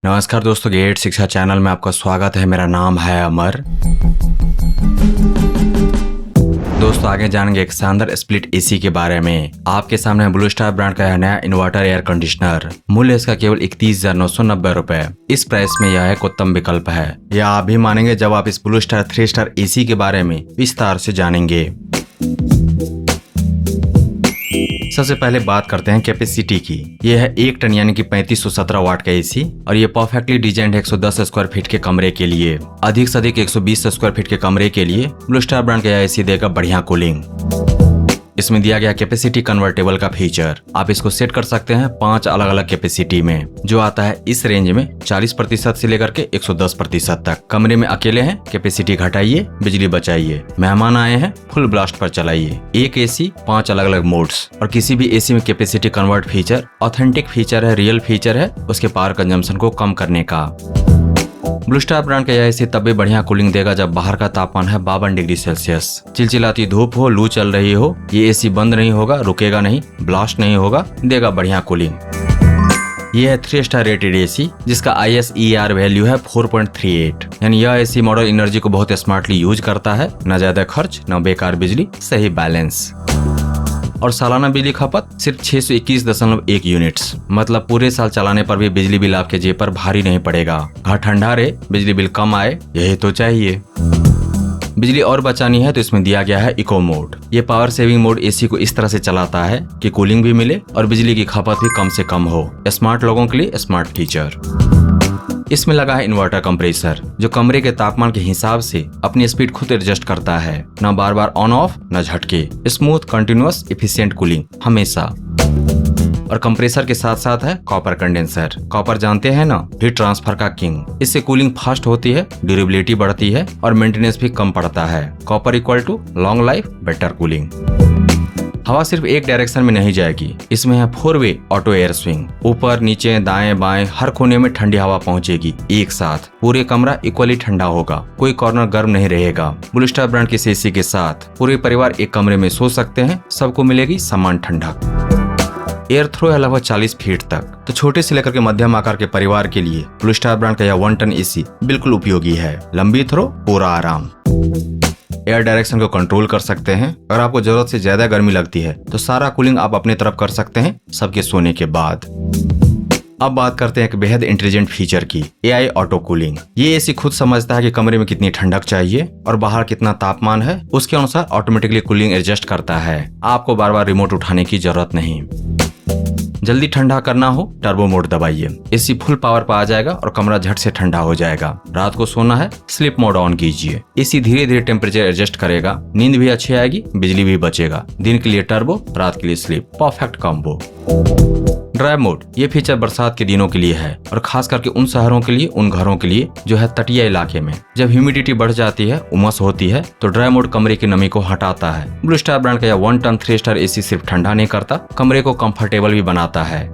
नमस्कार दोस्तों, गेट शिक्षा चैनल में आपका स्वागत है। मेरा नाम है अमर। दोस्तों आगे जानेंगे एक शानदार स्प्लिट एसी के बारे में। आपके सामने ब्लू स्टार ब्रांड का यह नया इन्वर्टर एयर कंडीशनर। मूल्य इसका केवल 31,990 रुपए। इस प्राइस में यह एक उत्तम विकल्प है। यह आप भी मानेंगे जब आप इस ब्लू स्टार 3 स्टार एसी के बारे में विस्तार से जानेंगे। सबसे पहले बात करते हैं कैपेसिटी की। यह है 1 टन यानी कि 3517 वाट का एसी और ये परफेक्टली डिजाइंड है 110 स्क्वायर फीट के कमरे के लिए। अधिक से अधिक 120 स्क्वायर फीट के कमरे के लिए ब्लू स्टार ब्रांड का यह एसी देगा बढ़िया कूलिंग। इसमें दिया गया कैपेसिटी कन्वर्टेबल का फीचर। आप इसको सेट कर सकते हैं 5 अलग अलग कैपेसिटी में, जो आता है इस रेंज में 40% से लेकर के 110% तक। कमरे में अकेले हैं, कैपेसिटी घटाइए, बिजली बचाइए। मेहमान आए हैं, फुल ब्लास्ट पर चलाइए। एक एसी 5 अलग अलग मोड्स और किसी भी एसी में capacity convert feature authentic feature है, रियल फीचर है उसके पावर कंजम्पशन को कम करने का। ब्लू स्टार ब्रांड का यह एसी तब भी बढ़िया कूलिंग देगा जब बाहर का तापमान है 52 डिग्री सेल्सियस। चिलचिलाती धूप हो, लू चल रही हो, ये एसी बंद नहीं होगा, रुकेगा नहीं, ब्लास्ट नहीं होगा, देगा बढ़िया कूलिंग। यह है 3 स्टार रेटेड एसी जिसका ISER वैल्यू है 4.38। यानी यह एसी मॉडल एनर्जी को बहुत स्मार्टली यूज करता है। न ज्यादा खर्च, न बेकार बिजली, सही बैलेंस। और सालाना बिजली खपत सिर्फ 621.1 यूनिट्स। मतलब पूरे साल चलाने पर भी बिजली बिल आपके जेब पर भारी नहीं पड़ेगा। घर ठंडा रहे, बिजली बिल कम आए, यही तो चाहिए। बिजली और बचानी है तो इसमें दिया गया है इको मोड। ये पावर सेविंग मोड एसी को इस तरह से चलाता है कि कूलिंग भी मिले और बिजली की खपत भी कम से कम हो। स्मार्ट लोगों के लिए स्मार्ट फीचर। इसमें लगा है इन्वर्टर कंप्रेसर जो कमरे के तापमान के हिसाब से अपनी स्पीड खुद एडजस्ट करता है। न बार बार ऑन ऑफ, न झटके, स्मूथ कंटिन्यूअस एफिशिएंट कूलिंग हमेशा। और कंप्रेसर के साथ साथ है कॉपर कंडेंसर। कॉपर जानते हैं ना, हीट ट्रांसफर का किंग। इससे कूलिंग फास्ट होती है, ड्यूरेबिलिटी बढ़ती है और मेंटेनेंस भी कम पड़ता है। Copper equal to long life, better cooling. हवा सिर्फ एक डायरेक्शन में नहीं जाएगी, इसमें है 4 वे ऑटो एयर स्विंग। ऊपर नीचे दाएं बाएं हर कोने में ठंडी हवा पहुंचेगी एक साथ। पूरे कमरा इक्वली ठंडा होगा, कोई कॉर्नर गर्म नहीं रहेगा। ब्लू स्टार ब्रांड के एसी के साथ पूरे परिवार एक कमरे में सो सकते हैं, सबको मिलेगी समान ठंडक। एयर थ्रो है लगभग 40 फीट तक, तो छोटे से लेकर के मध्यम आकार के परिवार के लिए ब्लू स्टार ब्रांड का यह 1 टन एसी बिल्कुल उपयोगी है। लंबी थ्रो, पूरा आराम। एयर डायरेक्शन को कंट्रोल कर सकते हैं। अगर आपको जरूरत से ज्यादा गर्मी लगती है तो सारा कूलिंग आप अपने तरफ कर सकते हैं सबके सोने के बाद। अब बात करते हैं एक बेहद इंटेलिजेंट फीचर की, AI ऑटो कूलिंग। ये एसी खुद समझता है कि कमरे में कितनी ठंडक चाहिए और बाहर कितना तापमान है, उसके अनुसार ऑटोमेटिकली कूलिंग एडजस्ट करता है। आपको बार बार रिमोट उठाने की जरूरत नहीं। जल्दी ठंडा करना हो, टर्बो मोड दबाइए, एसी फुल पावर पर आ जाएगा और कमरा झट से ठंडा हो जाएगा। रात को सोना है, स्लीप मोड ऑन कीजिए, एसी धीरे धीरे टेम्परेचर एडजस्ट करेगा। नींद भी अच्छी आएगी, बिजली भी बचेगा। दिन के लिए टर्बो, रात के लिए sleep, perfect combo. Dry mode, ये फीचर बरसात के दिनों के लिए है और खास करके उन शहरों के लिए, उन घरों के लिए जो है तटीय इलाके में। जब ह्यूमिडिटी बढ़ जाती है, उमस होती है, तो ड्राई मोड कमरे की नमी को हटाता है। ब्लू स्टार ब्रांड का यह 1 टन 3 स्टार एसी सिर्फ ठंडा नहीं करता, कमरे को कंफर्टेबल भी बनाता है।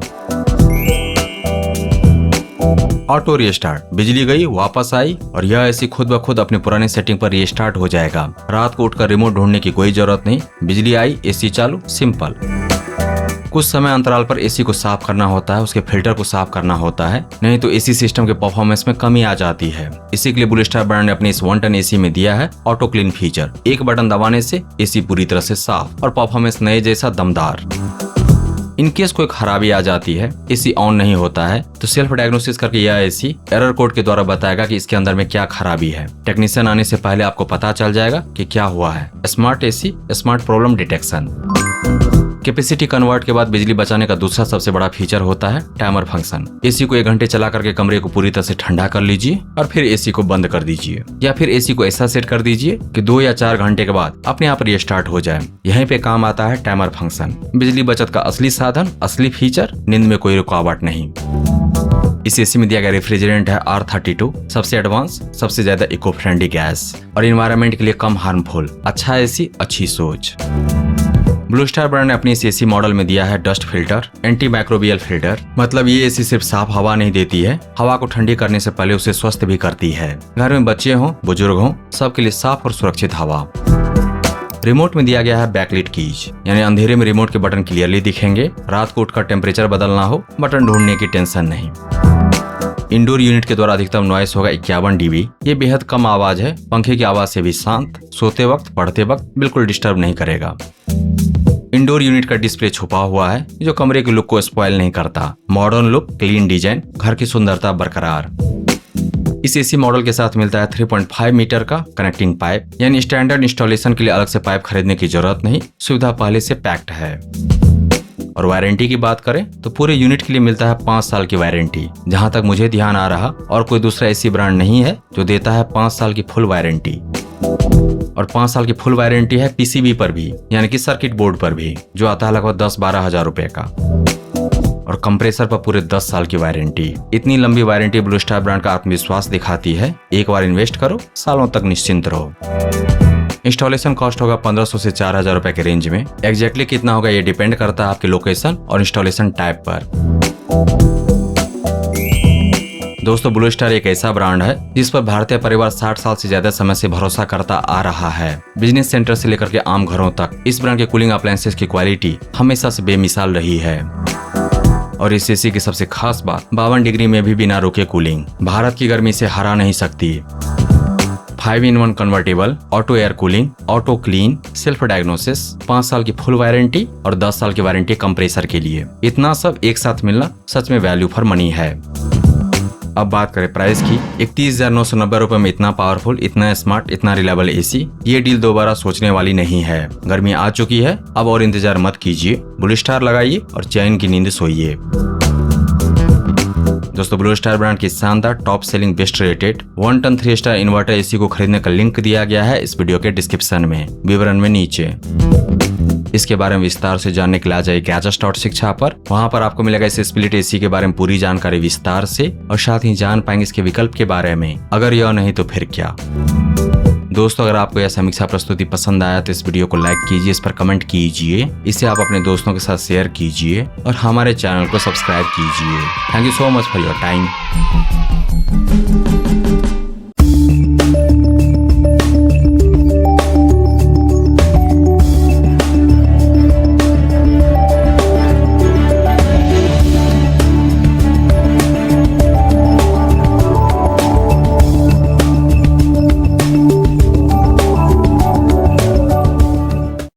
ऑटो रीस्टार्ट, बिजली गई वापस आई और यह एसी खुद ब खुद अपनी पुरानी सेटिंग पर रीस्टार्ट हो जाएगा। रात को उठकर रिमोट ढूंढने की कोई जरूरत नहीं, बिजली आई, एसी चालू, सिंपल। कुछ समय अंतराल पर एसी को साफ करना होता है, उसके फिल्टर को साफ करना होता है, नहीं तो एसी सिस्टम के परफॉर्मेंस में कमी आ जाती है। इसी के लिए ब्लू स्टार ब्रांड ने अपने इस 1 टन एसी में दिया है ऑटो क्लीन फीचर। एक बटन दबाने से एसी पूरी तरह से साफ और परफॉर्मेंस नए जैसा दमदार। इनकेस कोई खराबी आ जाती है, एसी ऑन नहीं होता है, तो सेल्फ डायग्नोसिस करके यह एसी एरर कोड के द्वारा बताएगा कि इसके अंदर में क्या खराबी है। टेक्नीशियन आने से पहले आपको पता चल जाएगा कि क्या हुआ है। Smart AC, smart problem detection. Capacity convert के बाद बिजली बचाने का दूसरा सबसे बड़ा फीचर होता है टाइमर फंक्शन। एसी को 1 घंटे चला करके कमरे को पूरी तरह से ठंडा कर लीजिए और फिर एसी को बंद कर दीजिए, या फिर एसी को ऐसा सेट कर दीजिए कि 2 या 4 घंटे के बाद अपने आप रीस्टार्ट हो जाए। यहीं पे काम आता है टाइमर फंक्शन। बिजली बचत का असली साधन, असली फीचर, नींद में कोई रुकावट नहीं। इस एसी में दिया गया रेफ्रिजरेंट है R32, सबसे एडवांस, सबसे ज्यादा इको फ्रेंडली गैस और एनवायरनमेंट के लिए कम हार्मफुल। अच्छा एसी, अच्छी सोच। ब्लू स्टार ब्रांड ने अपनी इस एसी मॉडल में दिया है dust filter, anti microbial filter. मतलब ये एसी सिर्फ साफ हवा नहीं देती है, हवा को ठंडी करने से पहले उसे स्वस्थ भी करती है। घर में बच्चे हों, बुजुर्ग हों, सबके लिए साफ और सुरक्षित हवा। रिमोट में दिया गया है बैकलिट कीज, यानी अंधेरे में रिमोट के बटन क्लियरली दिखेंगे। रात को उठकर टेम्परेचर बदलना हो, बटन ढूंढने की टेंशन नहीं। इंडोर यूनिट के द्वारा अधिकतम नॉइस होगा 51 dB। ये बेहद कम आवाज है, पंखे की आवाज से भी शांत, सोते वक्त पढ़ते वक्त बिल्कुल डिस्टर्ब नहीं करेगा। इंडोर यूनिट का डिस्प्ले छुपा हुआ है जो कमरे के लुक को स्पॉइल नहीं करता। मॉडर्न लुक, क्लीन डिजाइन, घर की सुंदरता बरकरार। इस एसी मॉडल के साथ मिलता है 3.5 मीटर का कनेक्टिंग पाइप, यानी स्टैंडर्ड इंस्टॉलेशन के लिए अलग से पाइप खरीदने की जरूरत नहीं, सुविधा पहले से पैक्ड है। और वारंटी की बात करें तो पूरे यूनिट के लिए मिलता है 5 साल की वारंटी। जहां तक मुझे ध्यान आ रहा और कोई दूसरा एसी ब्रांड नहीं है जो देता है 5 साल की फुल वारंटी। और 5 साल की फुल वारंटी है पीसीबी पर भी, यानी कि सर्किट बोर्ड पर भी, जो आता है लगभग 10-12 हजार रुपए का। और कंप्रेसर पर पूरे 10 साल की वारंटी। इतनी लंबी वारंटी ब्लू स्टार ब्रांड का आत्मविश्वास दिखाती है। एक बार इन्वेस्ट करो, सालों तक निश्चिंत रहो। इंस्टॉलेशन कॉस्ट होगा 1500 से 4000 रुपए के रेंज में। एग्जैक्टली कितना होगा ये डिपेंड करता है आपके लोकेशन और इंस्टॉलेशन टाइप पर। दोस्तों, ब्लू स्टार एक ऐसा ब्रांड है जिस पर भारतीय परिवार 60 साल से ज्यादा समय से भरोसा करता आ रहा है। बिजनेस सेंटर से लेकर के आम घरों तक इस ब्रांड के कूलिंग अप्लायंसेस की क्वालिटी हमेशा से बेमिसाल रही है। और इस एसी की सबसे खास बात 52 डिग्री में भी बिना रुके कूलिंग भारत की गर्मी से हरा नहीं सकती। 5-in-1 convertible, auto air cooling, auto clean, self diagnosis, 5 साल की फुल वारंटी और 10 साल की वारंटी कंप्रेसर के लिए। इतना सब एक साथ मिलना सच में वैल्यू फॉर मनी है। अब बात करें प्राइस की। 31,990 रुपए में इतना पावरफुल, इतना स्मार्ट, इतना रिलायबल एसी, ये डील दोबारा सोचने वाली नहीं है। गर्मी आ चुकी है, अब और इंतजार मत कीजिए। ब्लू स्टार लगाइए और चैन की नींद सोइए। दोस्तों, ब्लू स्टार ब्रांड की शानदार top selling best rated 1 ton 3 star inverter AC को खरीदने का लिंक दिया गया है इस वीडियो के डिस्क्रिप्शन में, विवरण में नीचे। इसके बारे में विस्तार से जानने के लिए आ जाइए गैजेट्स शिक्षा पर। वहां पर आपको मिलेगा इस स्प्लिट एसी के बारे में पूरी जानकारी विस्तार से, और साथ ही जान पाएंगे इसके विकल्प के बारे में। अगर यह नहीं तो फिर क्या। दोस्तों, अगर आपको यह समीक्षा प्रस्तुति पसंद आया तो इस वीडियो को लाइक कीजिए, इस पर कमेंट कीजिए, इसे आप अपने दोस्तों के साथ शेयर कीजिए और हमारे चैनल को सब्सक्राइब कीजिए। Thank you so much for your time.